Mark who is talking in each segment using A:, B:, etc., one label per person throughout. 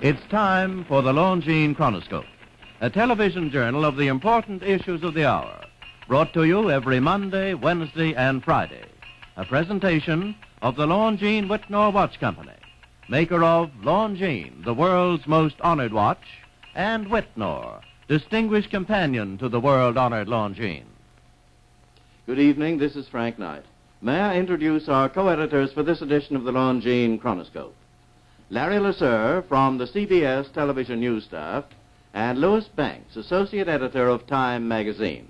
A: It's time for the Longines Chronoscope, a television journal of the important issues of the hour, brought to you every Monday, Wednesday, and Friday. A presentation of the Longines-Wittnauer Watch Company, maker of Longines, the world's most honored watch, and Wittnauer, distinguished companion to the world-honored Longines. Good evening, this is Frank Knight. May I introduce our co-editors for this edition of the Longines Chronoscope? Larry Lasser from the CBS television news staff, and Louis Banks, associate editor of Time magazine.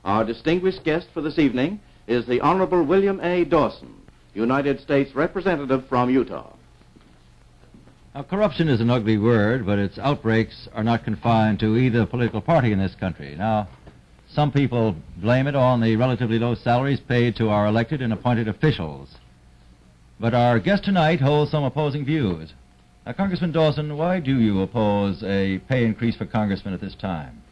A: Our distinguished guest for this evening is the Honorable William A. Dawson, United States Representative from Utah.
B: Now, corruption is an ugly word, but its outbreaks are not confined to either political party in this country. Now, some people blame it on the relatively low salaries paid to our elected and appointed officials. But our guest tonight holds some opposing views. Now, Congressman Dawson, why do you oppose a pay increase for congressmen at this time?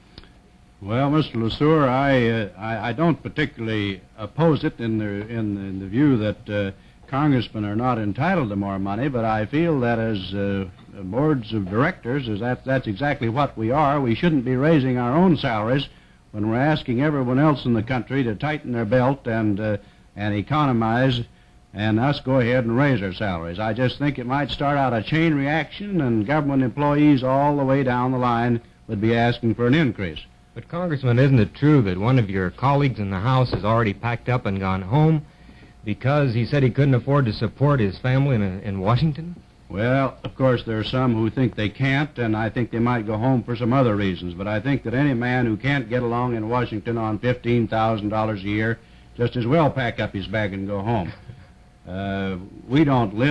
C: Well, Mr. Lasser, I don't particularly oppose it in the view that congressmen are not entitled to more money, but I feel that as boards of directors, that's exactly what we are. We shouldn't be raising our own salaries when we're asking everyone else in the country to tighten their belt and economize, and us go ahead and raise our salaries. I just think it might start out a chain reaction, and government employees all the way down the line would be asking for an increase.
D: But, Congressman, isn't it true that one of your colleagues in the House has already packed up and gone home because he said he couldn't afford to support his family in Washington?
C: Well, of course, there are some who think they can't, and I think they might go home for some other reasons. But I think that any man who can't get along in Washington on $15,000 a year just as well pack up his bag and go home. We don't live